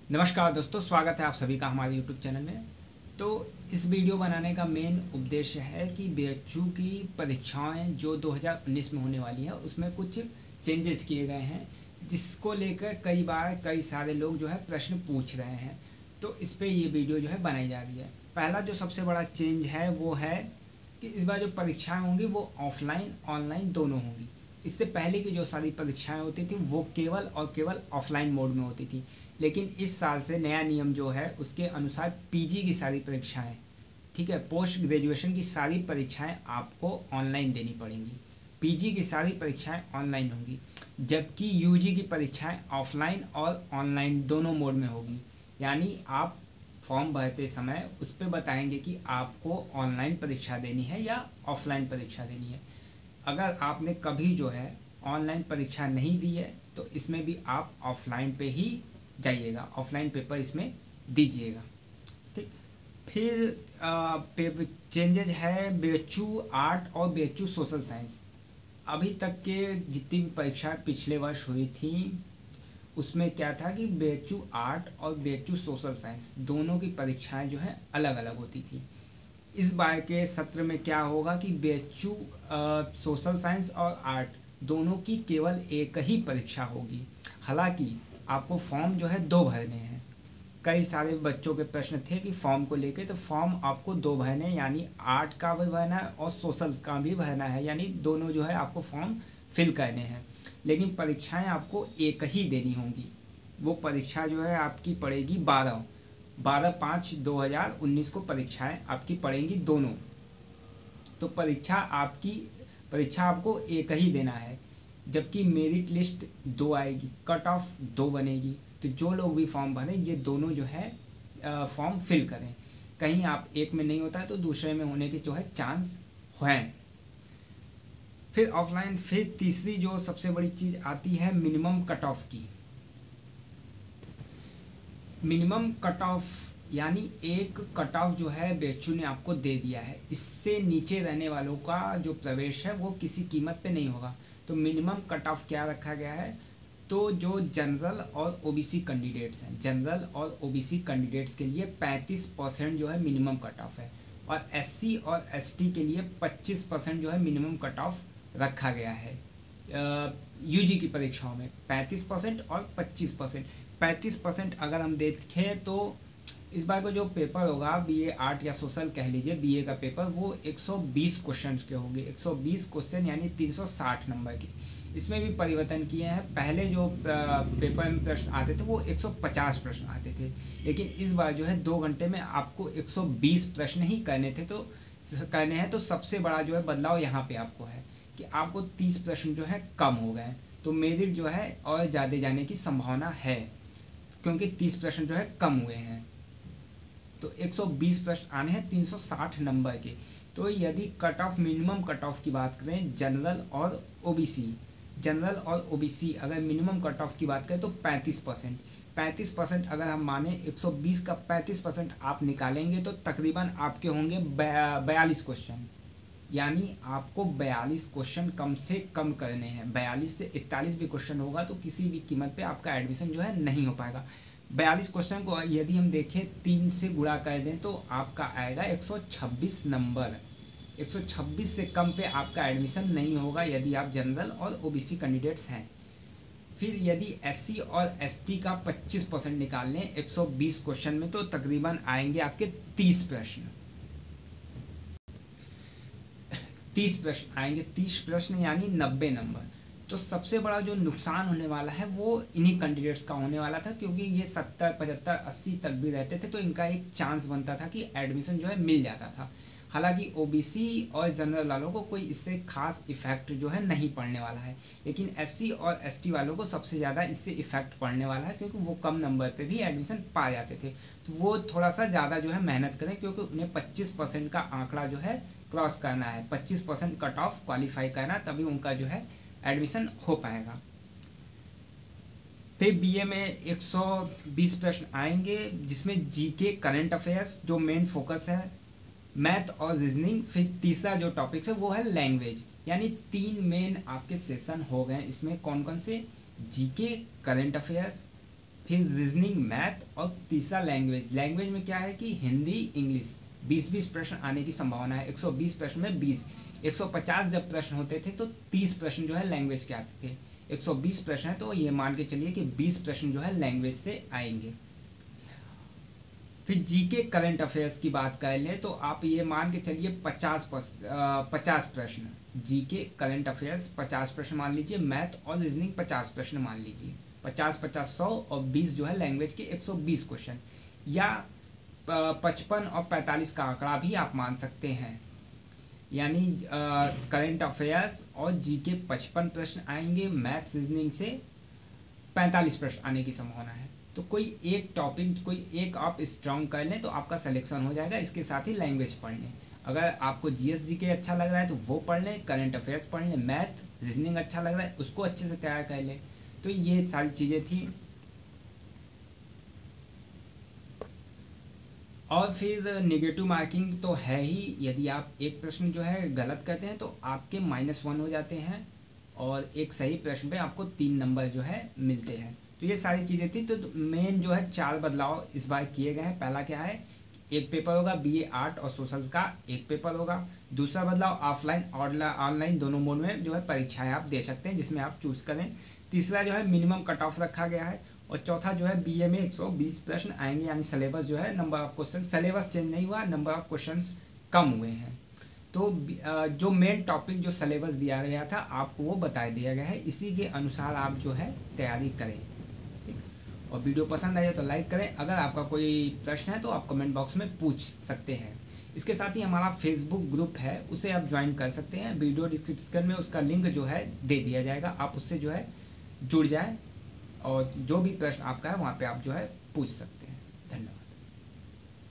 नमस्कार दोस्तों, स्वागत है आप सभी का हमारे YouTube चैनल में। तो इस वीडियो बनाने का मेन उद्देश्य है कि बीएचयू की परीक्षाएं जो 2019 में होने वाली हैं उसमें कुछ चेंजेस किए गए हैं, जिसको लेकर कई बार कई सारे लोग जो है प्रश्न पूछ रहे हैं। तो इस पे ये वीडियो जो है बनाई जा रही है। पहला जो सबसे बड़ा चेंज है वो है कि इस बार जो परीक्षाएं होंगी वो ऑफलाइन ऑनलाइन दोनों होंगी। इससे पहले की जो सारी परीक्षाएं होती थी वो केवल और केवल ऑफलाइन मोड में होती थी, लेकिन इस साल से नया नियम जो है उसके अनुसार पीजी की सारी परीक्षाएं, ठीक है, पोस्ट ग्रेजुएशन की सारी परीक्षाएं आपको ऑनलाइन देनी पड़ेंगी। पीजी की सारी परीक्षाएं ऑनलाइन होंगी, जबकि यूजी की परीक्षाएं ऑफलाइन और ऑनलाइन दोनों मोड में होगी। यानी आप फॉर्म भरते समय उस पर बताएंगे कि आपको ऑनलाइन परीक्षा देनी है या ऑफलाइन परीक्षा देनी है। अगर आपने कभी जो है ऑनलाइन परीक्षा नहीं दी है तो इसमें भी आप ऑफलाइन पे ही जाइएगा, ऑफलाइन पेपर इसमें दीजिएगा। ठीक। फिर चेंजेज है बीएचयू आर्ट और बीएचयू सोशल साइंस। अभी तक के जितनी भी परीक्षाएं पिछले वर्ष हुई थी उसमें क्या था कि बीएचयू आर्ट और बीएचयू सोशल साइंस दोनों की परीक्षाएं जो है अलग अलग होती थी। इस बार के सत्र में क्या होगा कि बीएचयू सोशल साइंस और आर्ट दोनों की केवल एक ही परीक्षा होगी। हालांकि आपको फॉर्म जो है दो भरने हैं। कई सारे बच्चों के प्रश्न थे कि फॉर्म को लेके, तो फॉर्म आपको दो भरने, यानी आर्ट का भी भरना है और सोशल का भी भरना है, यानी दोनों जो है आपको फॉर्म फिल करने हैं। लेकिन परीक्षाएं आपको एक ही देनी होंगी। वो परीक्षा जो है आपकी पड़ेगी 12/5/2019 को परीक्षाएं आपकी पड़ेंगी दोनों। तो परीक्षा आपको एक ही देना है, जबकि मेरिट लिस्ट दो आएगी, कट ऑफ दो बनेगी। तो जो लोग भी फॉर्म भरें ये दोनों जो है फॉर्म फिल करें। कहीं आप एक में नहीं होता है तो दूसरे में होने के जो है चांस हैं। फिर तीसरी जो सबसे बड़ी चीज आती है मिनिमम कट ऑफ की। मिनिमम कट ऑफ यानी एक कट ऑफ जो है बीएचयू ने आपको दे दिया है, इससे नीचे रहने वालों का जो प्रवेश है वो किसी कीमत पे नहीं होगा। तो मिनिमम कट ऑफ क्या रखा गया है, तो जो जनरल और ओबीसी कैंडिडेट्स हैं, जनरल और ओबीसी कैंडिडेट्स के लिए 35% जो है मिनिमम कट ऑफ है, और एससी और एसटी के लिए 25% जो है मिनिमम कट ऑफ रखा गया है। यूजी की परीक्षाओं में 35% और 25%। 35% अगर हम देखें तो इस बार का जो पेपर होगा बीए आर्ट या सोशल कह लीजिए, बीए का पेपर, वो 120 क्वेश्चन के होंगे। 120 क्वेश्चन यानी 360 नंबर की। इसमें भी परिवर्तन किए हैं। पहले जो पेपर में प्रश्न आते थे वो 150 प्रश्न आते थे, लेकिन इस बार जो है 2 घंटे में आपको 120 प्रश्न ही करने हैं। तो सबसे बड़ा जो है बदलाव यहाँ पे आपको है कि आपको 30 प्रश्न जो है कम हो गए। तो मेरिट जो है और ज़्यादा जाने की संभावना है, क्योंकि 30 प्रश्न जो है कम हुए हैं। तो 120 प्रश्न आने हैं 360 नंबर के। तो यदि cut off, minimum cut off की बात करें जनरल और ओबीसी अगर मिनिमम कट ऑफ की बात करें तो 35%। 35% अगर हम माने 120 का 35% आप निकालेंगे तो तकरीबन आपके होंगे 42 क्वेश्चन। यानी आपको 42 क्वेश्चन कम से कम करने हैं। 42 से 41 भी क्वेश्चन होगा तो किसी भी कीमत पे आपका एडमिशन जो है नहीं हो पाएगा। 42 क्वेश्चन को यदि हम देखें 3 से गुणा कर दें तो आपका आएगा 126 नंबर। 126 से कम पे आपका एडमिशन नहीं होगा यदि आप जनरल और ओबीसी कैंडिडेट्स हैं। फिर यदि एससी और एसटी का 25% निकाल लें 120 क्वेश्चन में तो तकरीबन आएंगे आपके 30 प्रश्न। 30 प्रश्न आएंगे, 30 प्रश्न यानी 90 नंबर। तो सबसे बड़ा जो नुकसान होने वाला है वो इन्हीं कैंडिडेट्स का होने वाला था, क्योंकि ये 70 75 80 तक भी रहते थे तो इनका एक चांस बनता था कि एडमिशन जो है मिल जाता था। हालांकि ओबीसी और जनरल वालों को कोई इससे खास इफेक्ट जो है नहीं पड़ने वाला है, लेकिन एससी और एसटी वालों को सबसे ज़्यादा इससे इफेक्ट पड़ने वाला है, क्योंकि वो कम नंबर पे भी एडमिशन पा जाते थे। तो वो थोड़ा सा ज़्यादा जो है मेहनत करें, क्योंकि उन्हें 25% का आंकड़ा जो है क्रॉस करना है, 25% कट ऑफ क्वालिफाई करना, तभी उनका जो है एडमिशन हो पाएगा। फिर बीए में 120 प्रश्न आएंगे, जिसमें जीके, करंट अफेयर्स जो मेन फोकस है, मैथ और रीजनिंग। फिर तीसरा जो टॉपिक है वो है लैंग्वेज। यानी 3 मेन आपके सेशन हो गए। इसमें कौन कौन से, जीके, करंट अफेयर्स फिर रीजनिंग मैथ, और तीसरा लैंग्वेज। लैंग्वेज में क्या है कि हिंदी इंग्लिश 20-20 प्रश्न आने की संभावना है। 120 प्रश्न में 20, 150 जब प्रश्न होते थे तो 30 प्रश्न जो है लैंग्वेज के आते थे। 120 प्रश्न है तो ये मान के चलिए कि 20 प्रश्न जो है लैंग्वेज से आएंगे। फिर जीके करंट अफेयर्स की बात कर लें तो आप ये मान के चलिए 50 प्रश्न जीके करंट अफेयर्स 50 प्रश्न मान लीजिए, मैथ और रीजनिंग 50 प्रश्न मान लीजिए। 50-50 100 और 20 जो है लैंग्वेज के 120 क्वेश्चन, या 55 और 45 का आंकड़ा भी आप मान सकते हैं। यानी करंट अफेयर्स और जीके 55 प्रश्न आएंगे, मैथ रीजनिंग से 45 प्रश्न आने की संभावना है। तो कोई एक टॉपिक, कोई एक आप स्ट्रॉन्ग कर लें तो आपका सिलेक्शन हो जाएगा। इसके साथ ही लैंग्वेज पढ़ लें। अगर आपको जीएस जीके अच्छा लग रहा है तो वो पढ़ लें, करंट अफेयर्स पढ़ लें, मैथ रीजनिंग अच्छा लग रहा है उसको अच्छे से तैयार कर लें। तो ये सारी चीज़ें थी। और फिर नेगेटिव मार्किंग तो है ही, यदि आप एक प्रश्न जो है गलत करते हैं तो आपके -1 हो जाते हैं, और एक सही प्रश्न पे आपको 3 नंबर जो है मिलते हैं। तो ये सारी चीज़ें थी। तो मेन जो है 4 बदलाव इस बार किए गए हैं। पहला क्या है, एक पेपर होगा बीए आर्ट और सोशल का, एक पेपर होगा। दूसरा बदलाव, ऑफलाइन और ऑनलाइन दोनों मोड में जो है परीक्षाएं आप दे सकते हैं, जिसमें आप चूज करें। तीसरा जो है मिनिमम कट ऑफ रखा गया है। और चौथा जो है बीए में 120 प्रश्न आएंगे, यानी सिलेबस जो है, number of question, syllabus change नहीं हुआ, नंबर ऑफ क्वेश्चंस कम हुए हैं। तो जो मेन टॉपिक जो सिलेबस दिया गया था आपको वो बता दिया गया है, इसी के अनुसार आप जो है तैयारी करें। ठीक, और वीडियो पसंद आए तो लाइक करें। अगर आपका कोई प्रश्न है तो आप कमेंट बॉक्स में पूछ सकते हैं। इसके साथ ही हमारा फेसबुक ग्रुप है, उसे आप ज्वाइन कर सकते हैं। वीडियो डिस्क्रिप्शन में उसका लिंक जो है दे दिया जाएगा, आप उससे जो है जुड़ जाएं, और जो भी प्रश्न आपका है वहाँ पे आप जो है पूछ सकते हैं।